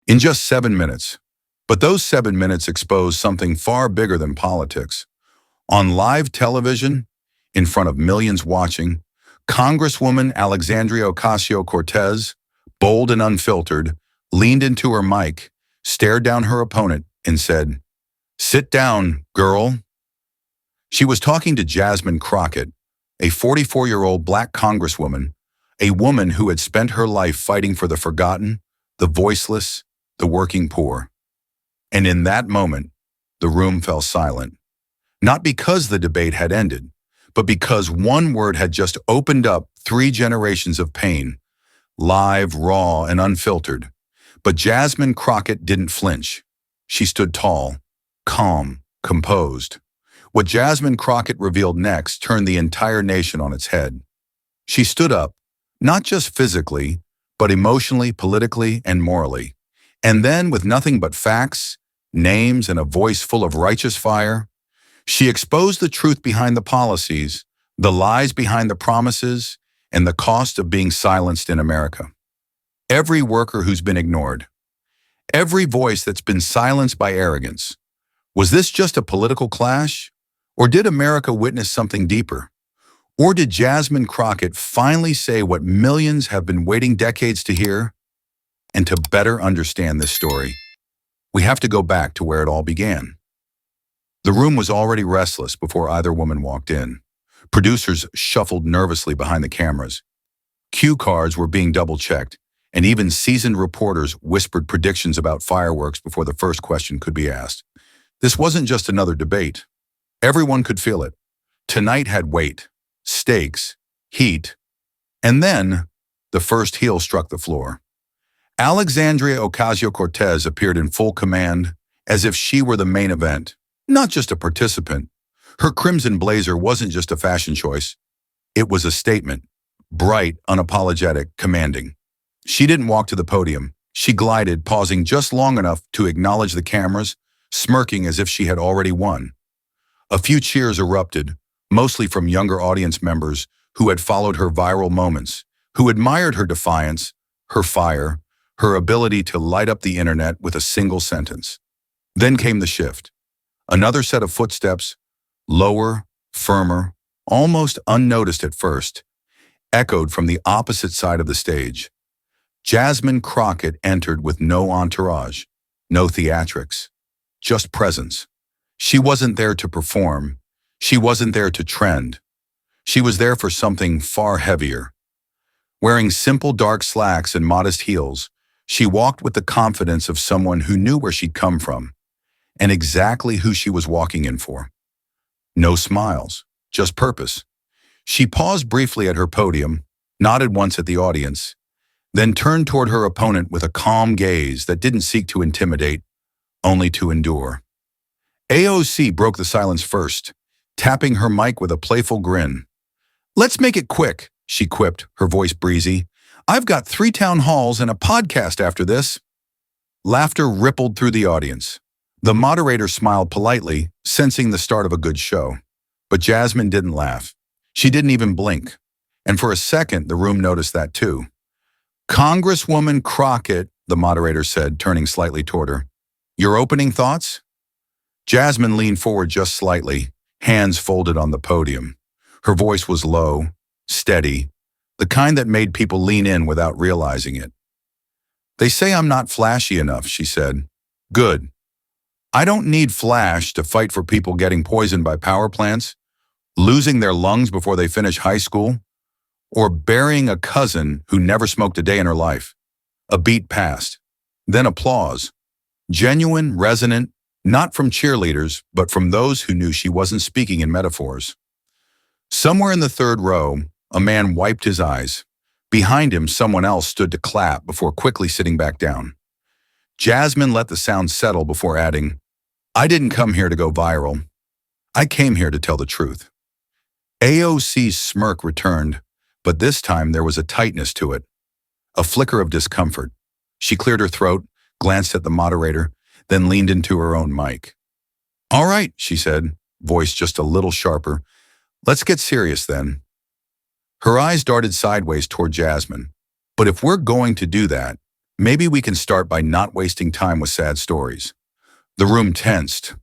in just 7 minutes. But those 7 minutes exposed something far bigger than politics. On live television, in front of millions watching, Congresswoman Alexandria Ocasio-Cortez, bold and unfiltered, leaned into her mic, stared down her opponent, and said, "Sit down, girl." She was talking to Jasmine Crockett, a 44-year-old black congresswoman, a woman who had spent her life fighting for the forgotten, the voiceless, the working poor. And in that moment, the room fell silent. Not because the debate had ended, but because one word had just opened up 3 generations of pain, live, raw, and unfiltered. But Jasmine Crockett didn't flinch. She stood tall, calm, composed. What Jasmine Crockett revealed next turned the entire nation on its head. She stood up, not just physically, but emotionally, politically, and morally. And then, with nothing but facts, names, and a voice full of righteous fire, she exposed the truth behind the policies, the lies behind the promises, and the cost of being silenced in America. Every worker who's been ignored. Every voice that's been silenced by arrogance. Was this just a political clash? Or did America witness something deeper? Or did Jasmine Crockett finally say what millions have been waiting decades to hear? And to better understand this story, we have to go back to where it all began. The room was already restless before either woman walked in. Producers shuffled nervously behind the cameras. Cue cards were being double-checked, and even seasoned reporters whispered predictions about fireworks before the first question could be asked. This wasn't just another debate. Everyone could feel it. Tonight had weight, stakes, heat, and then the first heel struck the floor. Alexandria Ocasio-Cortez appeared in full command, as if she were the main event, not just a participant. Her crimson blazer wasn't just a fashion choice. It was a statement, bright, unapologetic, commanding. She didn't walk to the podium. She glided, pausing just long enough to acknowledge the cameras, smirking as if she had already won. A few cheers erupted, mostly from younger audience members who had followed her viral moments, who admired her defiance, her fire, her ability to light up the internet with a single sentence. Then came the shift. Another set of footsteps, lower, firmer, almost unnoticed at first, echoed from the opposite side of the stage. Jasmine Crockett entered with no entourage, no theatrics, just presence. She wasn't there to perform. She wasn't there to trend. She was there for something far heavier. Wearing simple dark slacks and modest heels, she walked with the confidence of someone who knew where she'd come from and exactly who she was walking in for. No smiles, just purpose. She paused briefly at her podium, nodded once at the audience, then turned toward her opponent with a calm gaze that didn't seek to intimidate, only to endure. AOC broke the silence first, tapping her mic with a playful grin. "Let's make it quick," she quipped, her voice breezy. "I've got 3 town halls and a podcast after this." Laughter rippled through the audience. The moderator smiled politely, sensing the start of a good show. But Jasmine didn't laugh. She didn't even blink. And for a second, the room noticed that too. "Congresswoman Crockett," the moderator said, turning slightly toward her. "Your opening thoughts?" Jasmine leaned forward just slightly, hands folded on the podium. Her voice was low, steady, the kind that made people lean in without realizing it. "They say I'm not flashy enough," she said. "Good. I don't need flash to fight for people getting poisoned by power plants, losing their lungs before they finish high school, or burying a cousin who never smoked a day in her life." A beat passed. Then applause. Genuine, resonant, not from cheerleaders, but from those who knew she wasn't speaking in metaphors. Somewhere in the third row, a man wiped his eyes. Behind him, someone else stood to clap before quickly sitting back down. Jasmine let the sound settle before adding, "I didn't come here to go viral. I came here to tell the truth." AOC's smirk returned, but this time there was a tightness to it, a flicker of discomfort. She cleared her throat, glanced at the moderator, then leaned into her own mic. "All right," she said, voice just a little sharper. "Let's get serious then." Her eyes darted sideways toward Jasmine. "But if we're going to do that, Maybe we can start by not wasting time with sad stories. The room tensed.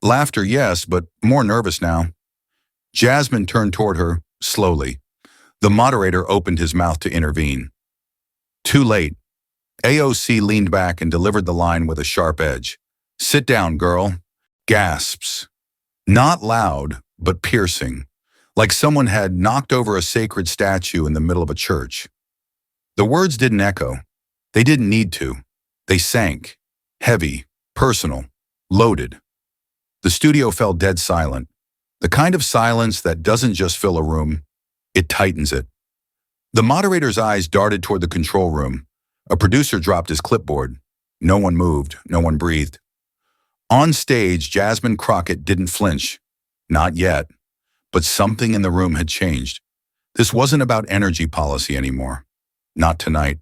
Laughter, yes, but more nervous now. Jasmine turned toward her, slowly. The moderator opened his mouth to intervene. Too late. AOC leaned back and delivered the line with a sharp edge. Sit down, girl. Gasps. Not loud, but piercing, like someone had knocked over a sacred statue in the middle of a church. The words didn't echo. They didn't need to. They sank, heavy, personal, loaded. The studio fell dead silent, the kind of silence that doesn't just fill a room, it tightens it. The moderator's eyes darted toward the control room. A producer dropped his clipboard. No one moved, no one breathed. On stage, Jasmine Crockett didn't flinch. Not yet. But something in the room had changed. This wasn't about energy policy anymore. Not tonight.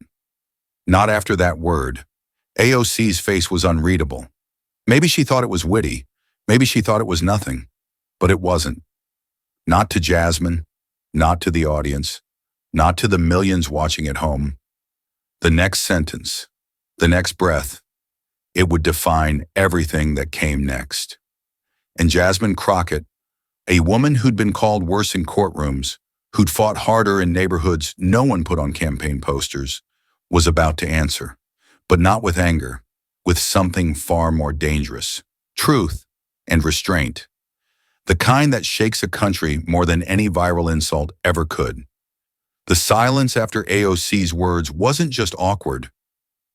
Not after that word. AOC's face was unreadable. Maybe she thought it was witty. Maybe she thought it was nothing. But it wasn't. Not to Jasmine. Not to the audience. Not to the millions watching at home. The next sentence. The next breath. It would define everything that came next. And Jasmine Crockett, a woman who'd been called worse in courtrooms, who'd fought harder in neighborhoods no one put on campaign posters, was about to answer, but not with anger, with something far more dangerous, truth and restraint, the kind that shakes a country more than any viral insult ever could. The silence after AOC's words wasn't just awkward,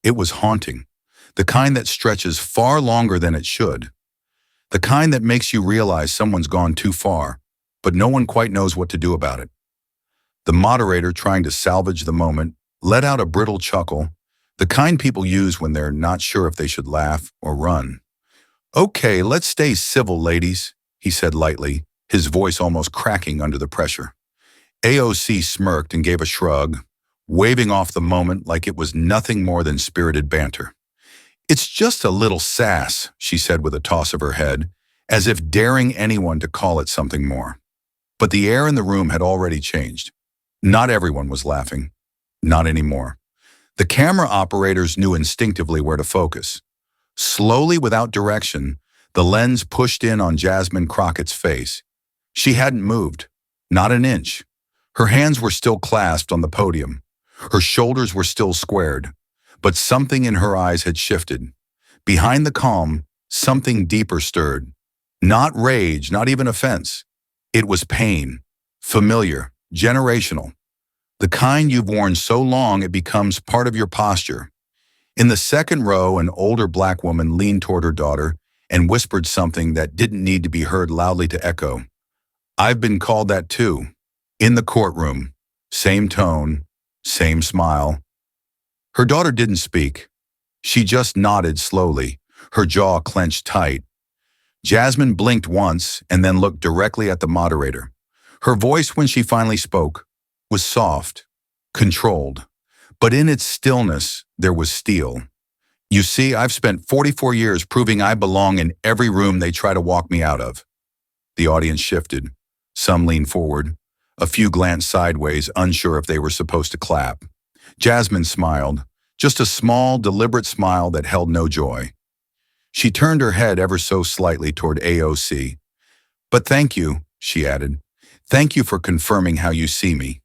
it was haunting, the kind that stretches far longer than it should, the kind that makes you realize someone's gone too far, but no one quite knows what to do about it. The moderator, trying to salvage the moment, let out a brittle chuckle, the kind people use when they're not sure if they should laugh or run. Okay, let's stay civil, ladies, he said lightly, his voice almost cracking under the pressure. AOC smirked and gave a shrug, waving off the moment like it was nothing more than spirited banter. It's just a little sass, she said with a toss of her head, as if daring anyone to call it something more. But the air in the room had already changed. Not everyone was laughing. Not anymore. The camera operators knew instinctively where to focus. Slowly, without direction, the lens pushed in on Jasmine Crockett's face. She hadn't moved, not an inch. Her hands were still clasped on the podium. Her shoulders were still squared. But something in her eyes had shifted. Behind the calm, something deeper stirred. Not rage, not even offense. It was pain, familiar, generational. The kind you've worn so long it becomes part of your posture. In the second row, an older black woman leaned toward her daughter and whispered something that didn't need to be heard loudly to echo. I've been called that too. In the courtroom. Same tone, same smile. Her daughter didn't speak. She just nodded slowly, her jaw clenched tight. Jasmine blinked once and then looked directly at the moderator. Her voice, when she finally spoke, was soft, controlled, but in its stillness, there was steel. You see, I've spent 44 years proving I belong in every room they try to walk me out of. The audience shifted. Some leaned forward. A few glanced sideways, unsure if they were supposed to clap. Jasmine smiled, just a small, deliberate smile that held no joy. She turned her head ever so slightly toward AOC. But thank you, she added. Thank you for confirming how you see me.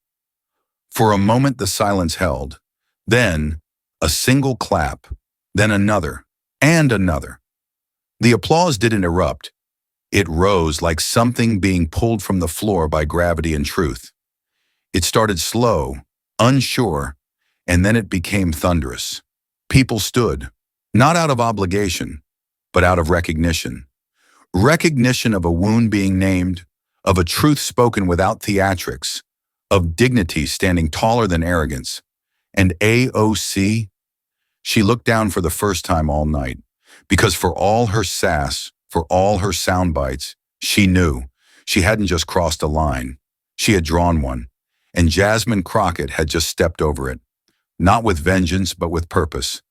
For a moment the silence held. Then, a single clap. Then another, and another. The applause didn't erupt. It rose like something being pulled from the floor by gravity and truth. It started slow, unsure, and then it became thunderous. People stood, not out of obligation, but out of recognition. Recognition of a wound being named, of a truth spoken without theatrics, of dignity standing taller than arrogance. And AOC? She looked down for the first time all night, because for all her sass, for all her sound bites, she knew she hadn't just crossed a line. She had drawn one, and Jasmine Crockett had just stepped over it. Not with vengeance, but with purpose.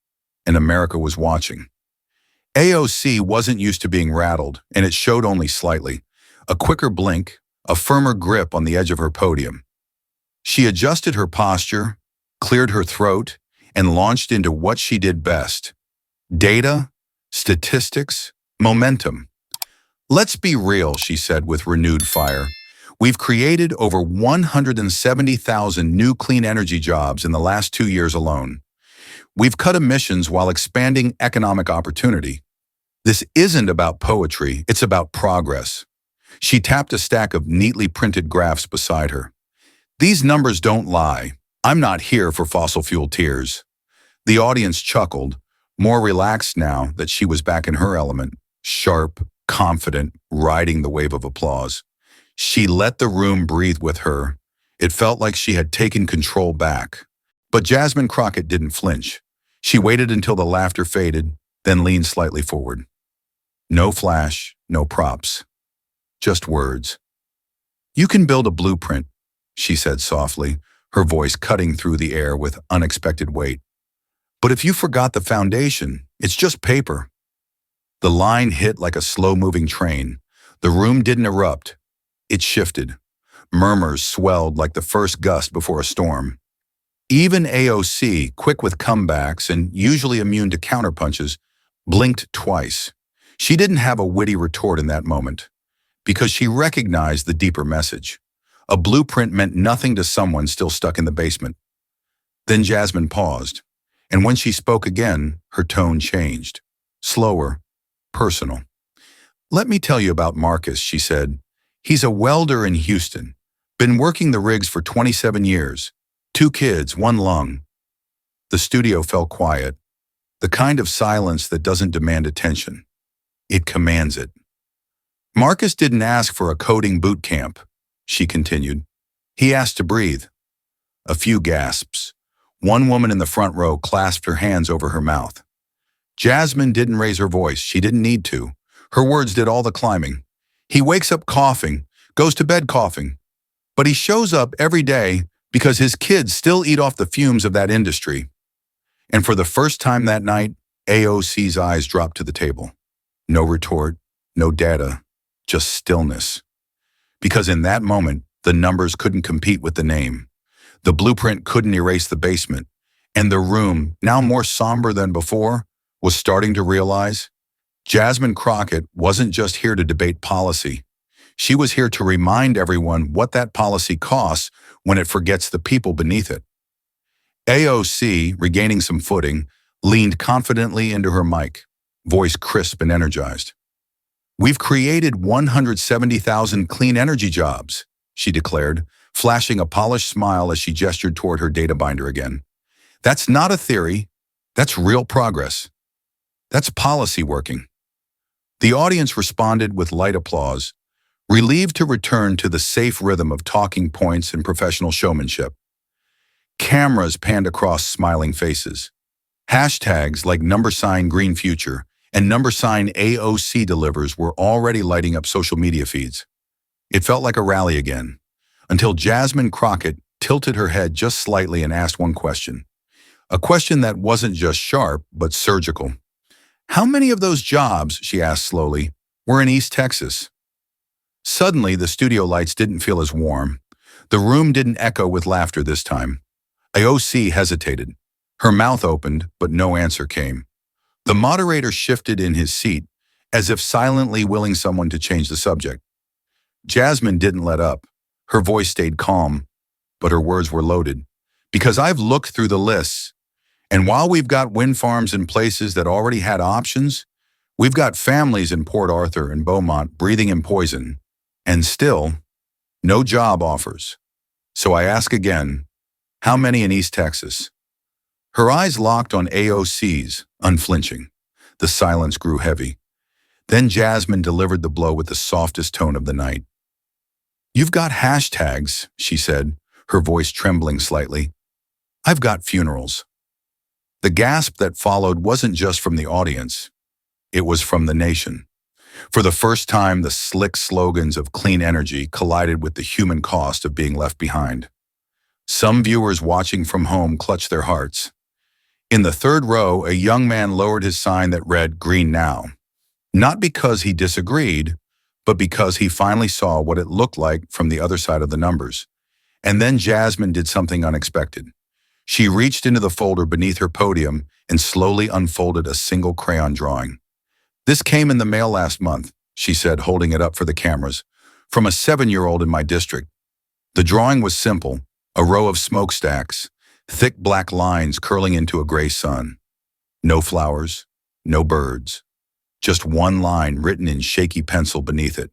And America was watching. AOC wasn't used to being rattled, and it showed only slightly. A quicker blink, a firmer grip on the edge of her podium. She adjusted her posture, cleared her throat, and launched into what she did best: data, statistics, momentum. "Let's be real," she said with renewed fire. "We've created over 170,000 new clean energy jobs in the last 2 years alone. We've cut emissions while expanding economic opportunity. This isn't about poetry, it's about progress." She tapped a stack of neatly printed graphs beside her. "These numbers don't lie. I'm not here for fossil fuel tears." The audience chuckled, more relaxed now that she was back in her element, sharp, confident, riding the wave of applause. She let the room breathe with her. It felt like she had taken control back. But Jasmine Crockett didn't flinch. She waited until the laughter faded, then leaned slightly forward. No flash, no props. Just words. "You can build a blueprint," she said softly, her voice cutting through the air with unexpected weight. "But if you forgot the foundation, it's just paper." The line hit like a slow-moving train. The room didn't erupt. It shifted. Murmurs swelled like the first gust before a storm. Even AOC, quick with comebacks and usually immune to counterpunches, blinked twice. She didn't have a witty retort in that moment, because she recognized the deeper message. A blueprint meant nothing to someone still stuck in the basement. Then Jasmine paused, and when she spoke again, her tone changed. Slower, personal. "Let me tell you about Marcus," she said. "He's a welder in Houston. Been working the rigs for 27 years. 2 kids, 1 lung." The studio fell quiet, the kind of silence that doesn't demand attention. It commands it. "Marcus didn't ask for a coding boot camp," she continued. "He asked to breathe." A few gasps. One woman in the front row clasped her hands over her mouth. Jasmine didn't raise her voice. She didn't need to. Her words did all the climbing. "He wakes up coughing, goes to bed coughing. But he shows up every day because his kids still eat off the fumes of that industry." And for the first time that night, AOC's eyes dropped to the table. No retort, no data, just stillness. Because in that moment, the numbers couldn't compete with the name. The blueprint couldn't erase the basement. And the room, now more somber than before, was starting to realize Jasmine Crockett wasn't just here to debate policy. She was here to remind everyone what that policy costs when it forgets the people beneath it. AOC, regaining some footing, leaned confidently into her mic, voice crisp and energized. "We've created 170,000 clean energy jobs," she declared, flashing a polished smile as she gestured toward her data binder again. "That's not a theory. That's real progress. That's policy working." The audience responded with light applause, relieved to return to the safe rhythm of talking points and professional showmanship. Cameras panned across smiling faces. Hashtags like #GreenFuture and #AOC delivers were already lighting up social media feeds. It felt like a rally again, until Jasmine Crockett tilted her head just slightly and asked one question. A question that wasn't just sharp, but surgical. "How many of those jobs," she asked slowly, "were in East Texas?" Suddenly, the studio lights didn't feel as warm. The room didn't echo with laughter this time. AOC hesitated. Her mouth opened, but no answer came. The moderator shifted in his seat, as if silently willing someone to change the subject. Jasmine didn't let up. Her voice stayed calm, but her words were loaded. "Because I've looked through the lists, and while we've got wind farms in places that already had options, we've got families in Port Arthur and Beaumont breathing in poison, and still, no job offers. So I ask again, how many in East Texas?" Her eyes locked on AOC's, unflinching. The silence grew heavy. Then Jasmine delivered the blow with the softest tone of the night. "You've got hashtags," she said, her voice trembling slightly. "I've got funerals." The gasp that followed wasn't just from the audience. It was from the nation. For the first time, the slick slogans of clean energy collided with the human cost of being left behind. Some viewers watching from home clutched their hearts. In the third row, a young man lowered his sign that read "Green Now." Not because he disagreed, but because he finally saw what it looked like from the other side of the numbers. And then Jasmine did something unexpected. She reached into the folder beneath her podium and slowly unfolded a single crayon drawing. "This came in the mail last month," she said, holding it up for the cameras, "from a 7-year-old in my district." The drawing was simple, a row of smokestacks, thick black lines curling into a gray sun. No flowers, no birds, just one line written in shaky pencil beneath it.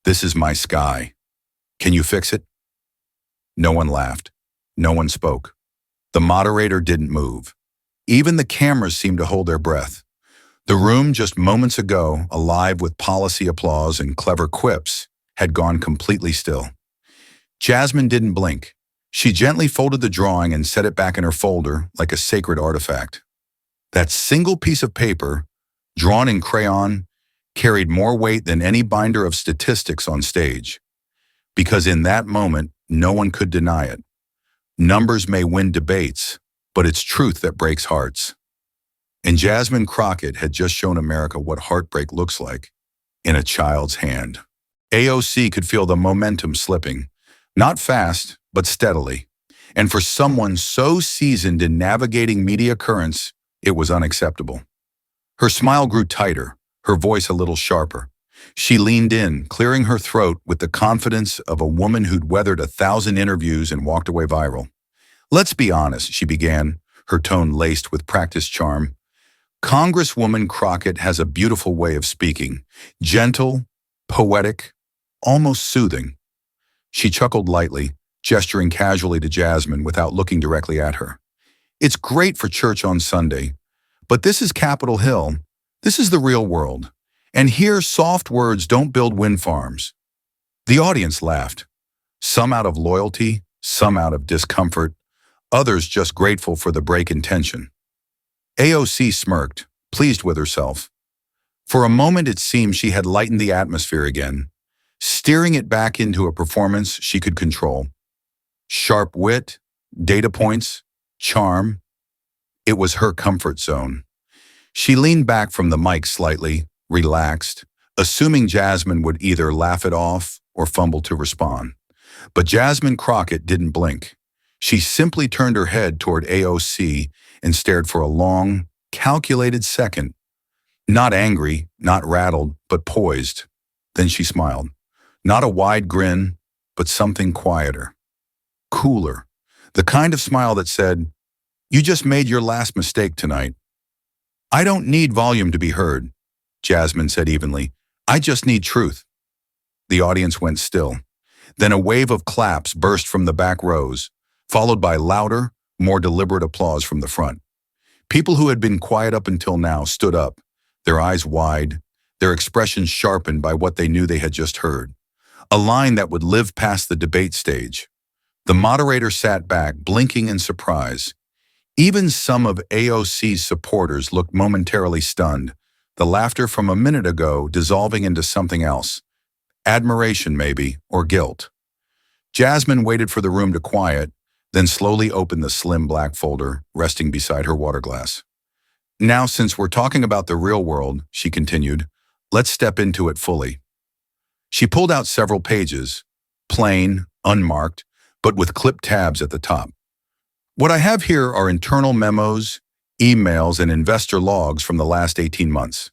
"This is my sky. Can you fix it?" No one laughed. No one spoke. The moderator didn't move. Even the cameras seemed to hold their breath. The room just moments ago, alive with policy applause and clever quips, had gone completely still. Jasmine didn't blink. She gently folded the drawing and set it back in her folder like a sacred artifact. That single piece of paper, drawn in crayon, carried more weight than any binder of statistics on stage. Because in that moment, no one could deny it. Numbers may win debates, but it's truth that breaks hearts. And Jasmine Crockett had just shown America what heartbreak looks like in a child's hand. AOC could feel the momentum slipping, not fast, but steadily. And for someone so seasoned in navigating media currents, it was unacceptable. Her smile grew tighter, her voice a little sharper. She leaned in, clearing her throat with the confidence of a woman who'd weathered 1,000 interviews and walked away viral. "Let's be honest," she began, her tone laced with practiced charm. "Congresswoman Crockett has a beautiful way of speaking, gentle, poetic, almost soothing." She chuckled lightly, gesturing casually to Jasmine without looking directly at her. "It's great for church on Sunday, but this is Capitol Hill. This is the real world. And here, soft words don't build wind farms." The audience laughed, some out of loyalty, some out of discomfort, others just grateful for the break in tension. AOC smirked, pleased with herself. For a moment it seemed she had lightened the atmosphere again, steering it back into a performance she could control. Sharp wit, data points, charm. It was her comfort zone. She leaned back from the mic slightly, relaxed, assuming Jasmine would either laugh it off or fumble to respond. But Jasmine Crockett didn't blink. She simply turned her head toward AOC and stared for a long, calculated second. Not angry, not rattled, but poised. Then she smiled. Not a wide grin, but something quieter. Cooler. The kind of smile that said, "You just made your last mistake tonight." "I don't need volume to be heard," Jasmine said evenly. "I just need truth." The audience went still. Then a wave of claps burst from the back rows, followed by louder, more deliberate applause from the front. People who had been quiet up until now stood up, their eyes wide, their expressions sharpened by what they knew they had just heard. A line that would live past the debate stage. The moderator sat back, blinking in surprise. Even some of AOC's supporters looked momentarily stunned, the laughter from a minute ago dissolving into something else. Admiration, maybe, or guilt. Jasmine waited for the room to quiet, then slowly opened the slim black folder resting beside her water glass. "Now, since we're talking about the real world," she continued, "let's step into it fully." She pulled out several pages, plain, unmarked, but with clipped tabs at the top. "What I have here are internal memos, emails, and investor logs from the last 18 months.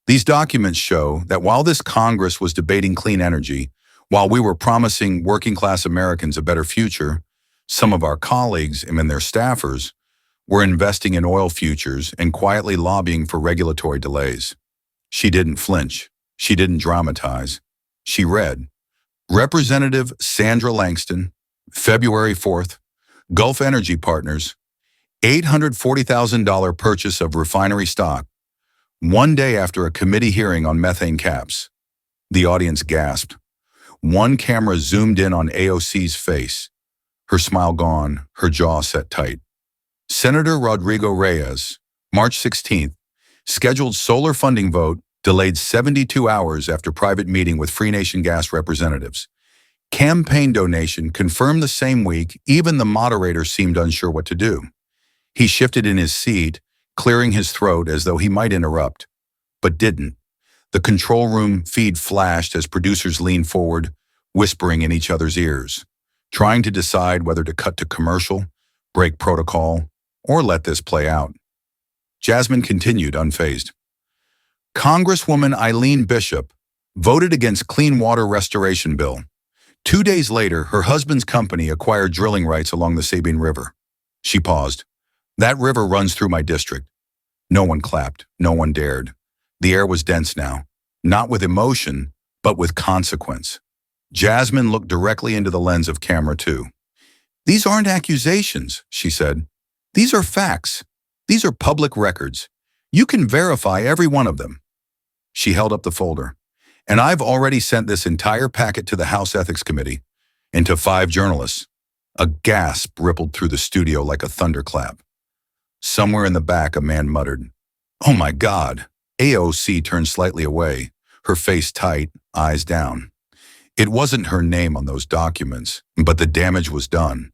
These documents show that while this Congress was debating clean energy, while we were promising working-class Americans a better future, some of our colleagues and their staffers were investing in oil futures and quietly lobbying for regulatory delays." She didn't flinch. She didn't dramatize. She read, "Representative Sandra Langston, February 4th, Gulf Energy Partners, $840,000 purchase of refinery stock, one day after a committee hearing on methane caps." The audience gasped. One camera zoomed in on AOC's face, her smile gone, her jaw set tight. "Senator Rodrigo Reyes, March 16th, scheduled solar funding vote delayed 72 hours after private meeting with Free Nation Gas representatives. Campaign donation confirmed the same week. Even the moderator seemed unsure what to do. He shifted in his seat, clearing his throat as though he might interrupt, but didn't. The control room feed flashed as producers leaned forward, whispering in each other's ears, trying to decide whether to cut to commercial, break protocol, or let this play out. Jasmine continued, unfazed. Congresswoman Eileen Bishop voted against Clean Water Restoration Bill. 2 days later, her husband's company acquired drilling rights along the Sabine River. She paused. That river runs through my district. No one clapped. No one dared. The air was dense now, not with emotion, but with consequence. Jasmine looked directly into the lens of camera 2. These aren't accusations, she said. These are facts. These are public records. You can verify every one of them. She held up the folder. And I've already sent this entire packet to the House Ethics Committee and to 5 journalists. A gasp rippled through the studio like a thunderclap. Somewhere in the back, a man muttered, "Oh my God." AOC turned slightly away, her face tight, eyes down. It wasn't her name on those documents, but the damage was done.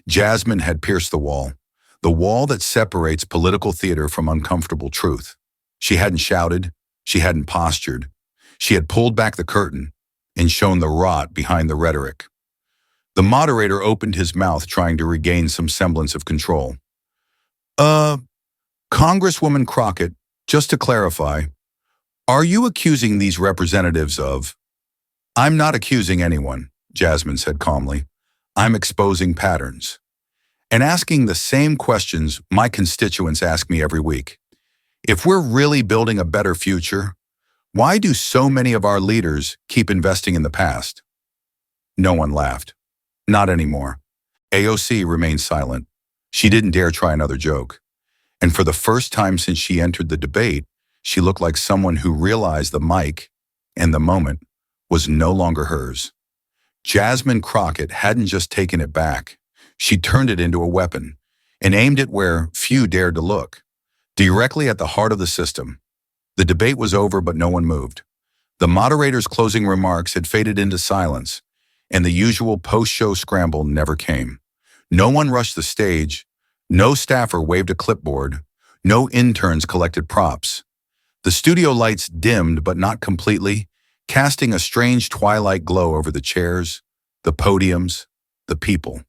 Jasmine had pierced the wall that separates political theater from uncomfortable truth. She hadn't shouted, she hadn't postured. She had pulled back the curtain and shown the rot behind the rhetoric. The moderator opened his mouth, trying to regain some semblance of control. Congresswoman Crockett, just to clarify, are you accusing these representatives of—" "I'm not accusing anyone," Jasmine said calmly. "I'm exposing patterns and asking the same questions my constituents ask me every week. If we're really building a better future, why do so many of our leaders keep investing in the past?" No one laughed. Not anymore. AOC remained silent. She didn't dare try another joke. And for the first time since she entered the debate, she looked like someone who realized the mic and the moment was no longer hers. Jasmine Crockett hadn't just taken it back. She turned it into a weapon and aimed it where few dared to look, directly at the heart of the system. The debate was over, but no one moved. The moderator's closing remarks had faded into silence, and the usual post-show scramble never came. No one rushed the stage. No staffer waved a clipboard. No interns collected props. The studio lights dimmed, but not completely, casting a strange twilight glow over the chairs, the podiums, the people.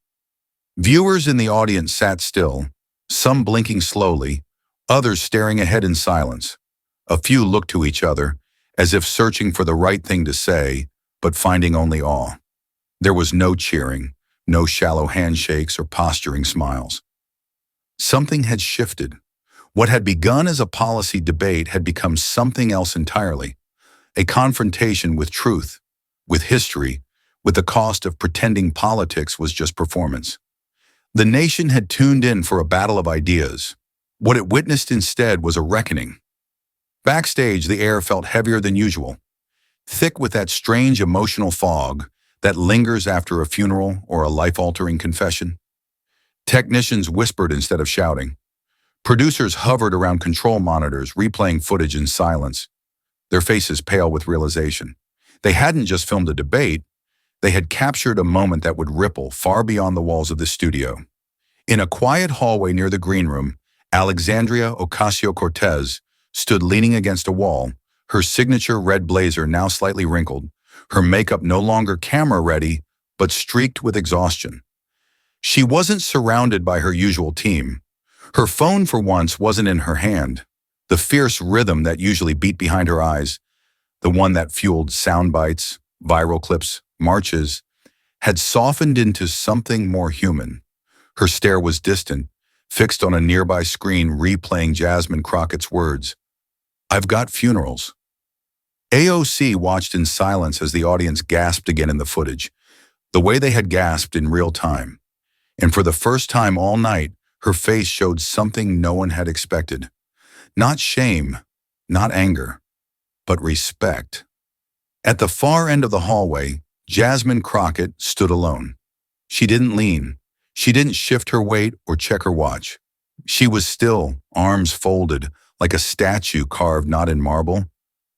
Viewers in the audience sat still, some blinking slowly, others staring ahead in silence. A few looked to each other, as if searching for the right thing to say, but finding only awe. There was no cheering, no shallow handshakes or posturing smiles. Something had shifted. What had begun as a policy debate had become something else entirely. A confrontation with truth, with history, with the cost of pretending politics was just performance. The nation had tuned in for a battle of ideas. What it witnessed instead was a reckoning. Backstage, the air felt heavier than usual, thick with that strange emotional fog that lingers after a funeral or a life-altering confession. Technicians whispered instead of shouting. Producers hovered around control monitors, replaying footage in silence, their faces pale with realization. They hadn't just filmed a debate, they had captured a moment that would ripple far beyond the walls of the studio. In a quiet hallway near the green room, Alexandria Ocasio-Cortez stood leaning against a wall, her signature red blazer now slightly wrinkled, her makeup no longer camera-ready, but streaked with exhaustion. She wasn't surrounded by her usual team. Her phone for once wasn't in her hand. The fierce rhythm that usually beat behind her eyes, the one that fueled sound bites, viral clips, marches, had softened into something more human. Her stare was distant, fixed on a nearby screen replaying Jasmine Crockett's words. "I've got funerals." AOC watched in silence as the audience gasped again in the footage, the way they had gasped in real time. And for the first time all night, her face showed something no one had expected. Not shame, not anger, but respect. At the far end of the hallway, Jasmine Crockett stood alone. She didn't lean. She didn't shift her weight or check her watch. She was still, arms folded, like a statue carved not in marble,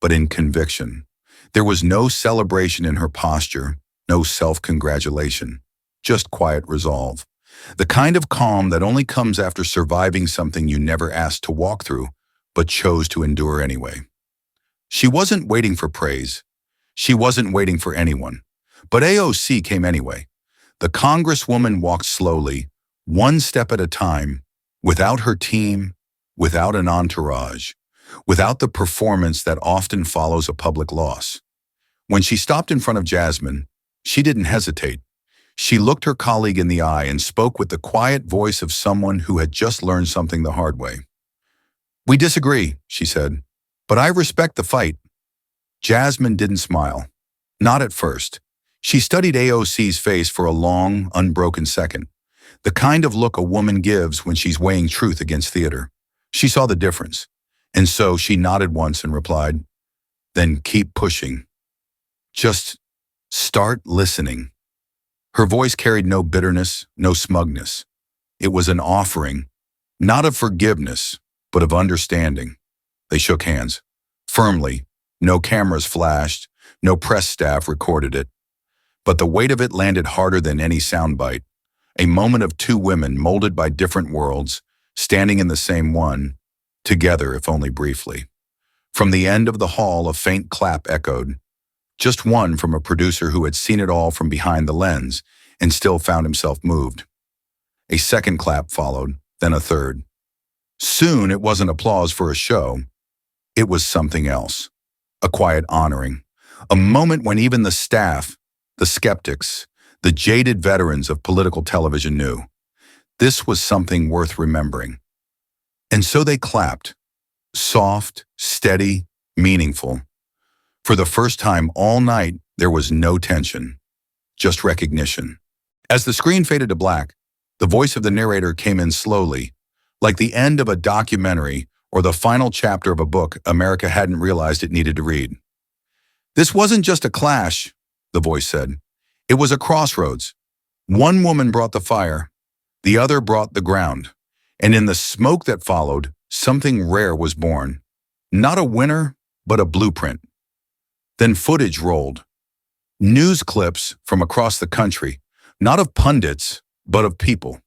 but in conviction. There was no celebration in her posture, no self-congratulation, just quiet resolve. The kind of calm that only comes after surviving something you never asked to walk through, but chose to endure anyway. She wasn't waiting for praise. She wasn't waiting for anyone. But AOC came anyway. The Congresswoman walked slowly, one step at a time, without her team, without an entourage, without the performance that often follows a public loss. When she stopped in front of Jasmine, she didn't hesitate. She looked her colleague in the eye and spoke with the quiet voice of someone who had just learned something the hard way. "We disagree," she said, "but I respect the fight." Jasmine didn't smile. Not at first. She studied AOC's face for a long, unbroken second. The kind of look a woman gives when she's weighing truth against theater. She saw the difference. And so she nodded once and replied, "Then keep pushing. Just start listening." Her voice carried no bitterness, no smugness. It was an offering, not of forgiveness, but of understanding. They shook hands. Firmly. No cameras flashed, no press staff recorded it. But the weight of it landed harder than any soundbite. A moment of two women molded by different worlds, standing in the same one, together if only briefly. From the end of the hall, a faint clap echoed. Just one from a producer who had seen it all from behind the lens and still found himself moved. A second clap followed, then a third. Soon it wasn't applause for a show. It was something else. A quiet honoring. A moment when even the staff, the skeptics, the jaded veterans of political television knew this was something worth remembering. And so they clapped. Soft, steady, meaningful. For the first time all night, there was no tension, just recognition. As the screen faded to black, the voice of the narrator came in slowly, like the end of a documentary or the final chapter of a book America hadn't realized it needed to read. "This wasn't just a clash," the voice said. "It was a crossroads. One woman brought the fire, the other brought the ground. And in the smoke that followed, something rare was born. Not a winner, but a blueprint." Then footage rolled. News clips from across the country, not of pundits, but of people.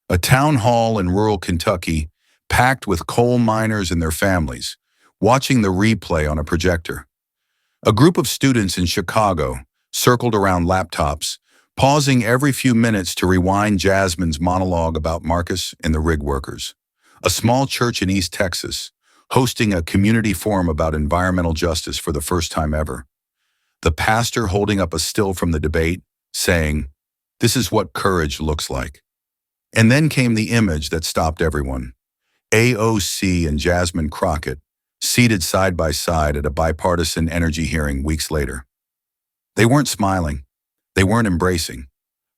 A town hall in rural Kentucky, packed with coal miners and their families, watching the replay on a projector. A group of students in Chicago circled around laptops, pausing every few minutes to rewind Jasmine's monologue about Marcus and the rig workers. A small church in East Texas, hosting a community forum about environmental justice for the first time ever. The pastor holding up a still from the debate, saying, "This is what courage looks like." And then came the image that stopped everyone. AOC and Jasmine Crockett, seated side by side at a bipartisan energy hearing weeks later. They weren't smiling. They weren't embracing.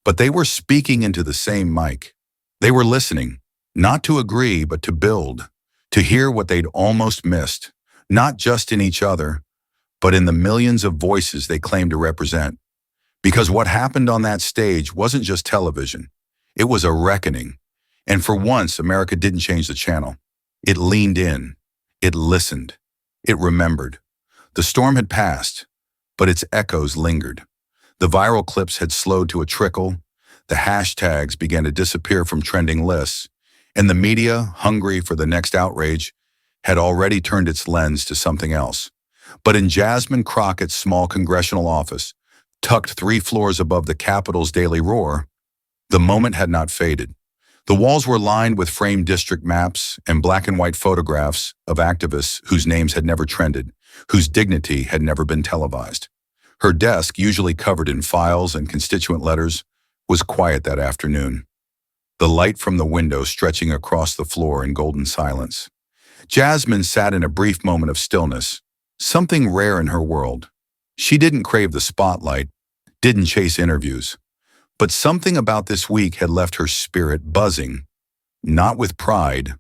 But they were speaking into the same mic. They were listening, not to agree, but to build, to hear what they'd almost missed, not just in each other, but in the millions of voices they claimed to represent. Because what happened on that stage wasn't just television. It was a reckoning. And for once, America didn't change the channel. It leaned in. It listened. It remembered. The storm had passed, but its echoes lingered. The viral clips had slowed to a trickle. The hashtags began to disappear from trending lists. And the media, hungry for the next outrage, had already turned its lens to something else. But in Jasmine Crockett's small congressional office, tucked 3 floors above the Capitol's daily roar, the moment had not faded. The walls were lined with framed district maps and black and white photographs of activists whose names had never trended, whose dignity had never been televised. Her desk, usually covered in files and constituent letters, was quiet that afternoon. The light from the window stretching across the floor in golden silence. Jasmine sat in a brief moment of stillness, something rare in her world. She didn't crave the spotlight, didn't chase interviews. But something about this week had left her spirit buzzing, not with pride,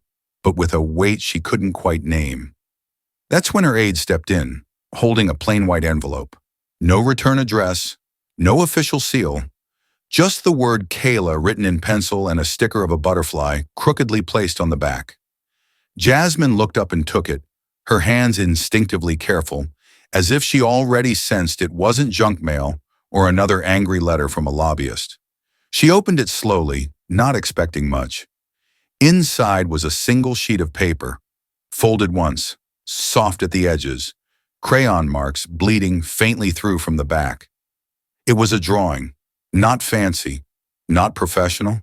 but with a weight she couldn't quite name. That's when her aide stepped in, holding a plain white envelope. No return address, no official seal, just the word Kayla written in pencil and a sticker of a butterfly crookedly placed on the back. Jasmine looked up and took it, her hands instinctively careful, as if she already sensed it wasn't junk mail or another angry letter from a lobbyist. She opened it slowly, not expecting much. Inside was a single sheet of paper, folded once, soft at the edges, crayon marks bleeding faintly through from the back. It was a drawing, not fancy, not professional,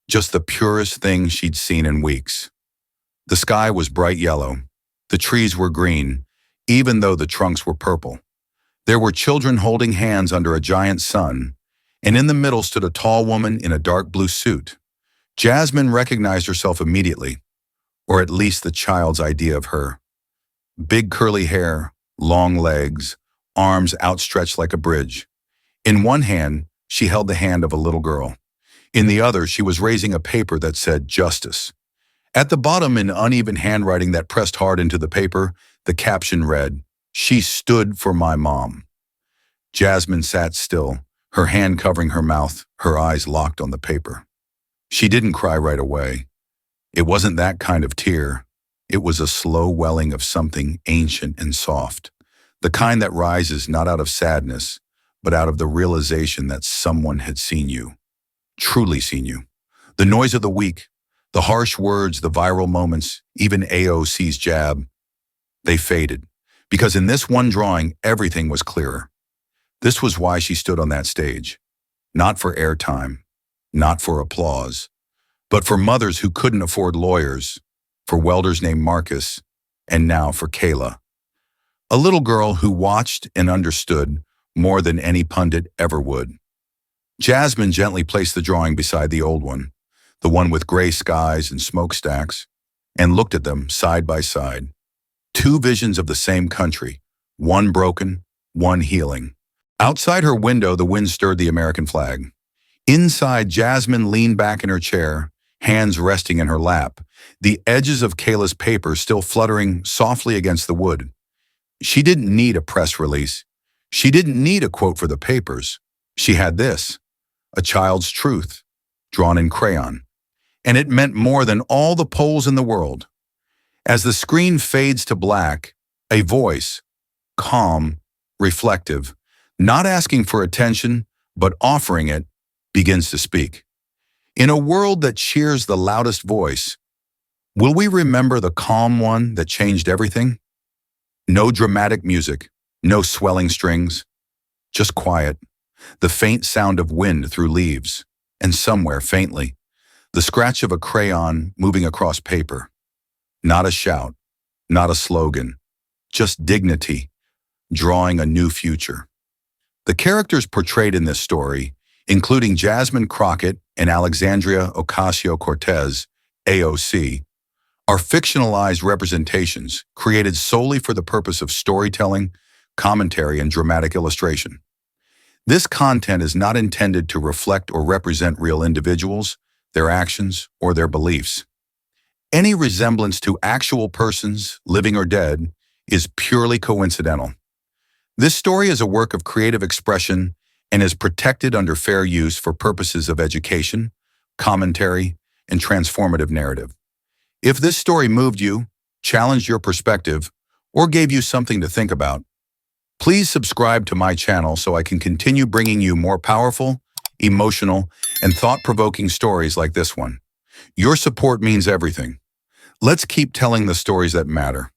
just the purest thing she'd seen in weeks. The sky was bright yellow. The trees were green, even though the trunks were purple. There were children holding hands under a giant sun, and in the middle stood a tall woman in a dark blue suit. Jasmine recognized herself immediately, or at least the child's idea of her. Big curly hair, long legs, arms outstretched like a bridge. In one hand, she held the hand of a little girl. In the other, she was raising a paper that said justice. At the bottom, in uneven handwriting that pressed hard into the paper, the caption read, "She stood for my mom." Jasmine sat still, her hand covering her mouth, her eyes locked on the paper. She didn't cry right away. It wasn't that kind of tear. It was a slow welling of something ancient and soft, the kind that rises not out of sadness, but out of the realization that someone had seen you, truly seen you. The noise of the week, the harsh words, the viral moments, even AOC's jab, they faded, because in this one drawing, everything was clearer. This was why she stood on that stage. Not for airtime, not for applause, but for mothers who couldn't afford lawyers, for welders named Marcus, and now for Kayla. A little girl who watched and understood more than any pundit ever would. Jasmine gently placed the drawing beside the old one, the one with gray skies and smokestacks, and looked at them side by side. Two visions of the same country, one broken, one healing. Outside her window, the wind stirred the American flag. Inside, Jasmine leaned back in her chair, hands resting in her lap, the edges of Kayla's paper still fluttering softly against the wood. She didn't need a press release. She didn't need a quote for the papers. She had this, a child's truth, drawn in crayon. And it meant more than all the polls in the world. As the screen fades to black, a voice, calm, reflective, not asking for attention, but offering it, begins to speak. In a world that cheers the loudest voice, will we remember the calm one that changed everything? No dramatic music, no swelling strings, just quiet, the faint sound of wind through leaves, and somewhere faintly, the scratch of a crayon moving across paper. Not a shout, not a slogan, just dignity, drawing a new future. The characters portrayed in this story, including Jasmine Crockett and Alexandria Ocasio-Cortez, AOC, are fictionalized representations created solely for the purpose of storytelling, commentary, and dramatic illustration. This content is not intended to reflect or represent real individuals, their actions, or their beliefs. Any resemblance to actual persons, living or dead, is purely coincidental. This story is a work of creative expression and is protected under fair use for purposes of education, commentary, and transformative narrative. If this story moved you, challenged your perspective, or gave you something to think about, please subscribe to my channel so I can continue bringing you more powerful, emotional, and thought-provoking stories like this one. Your support means everything. Let's keep telling the stories that matter.